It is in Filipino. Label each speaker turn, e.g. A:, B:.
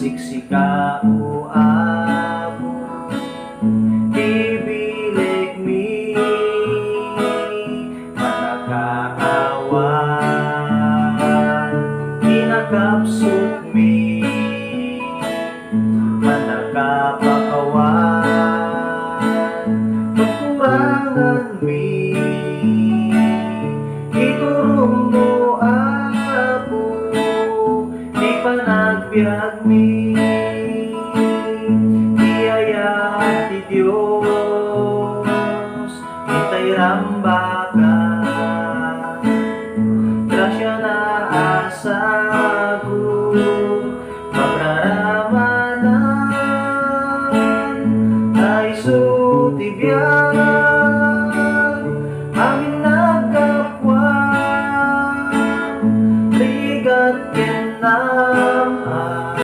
A: siksika o abo ibilik mi manakaawan kinakapsot mi manakapakawan kekurangan mi iturong mo abo di panagbiag mi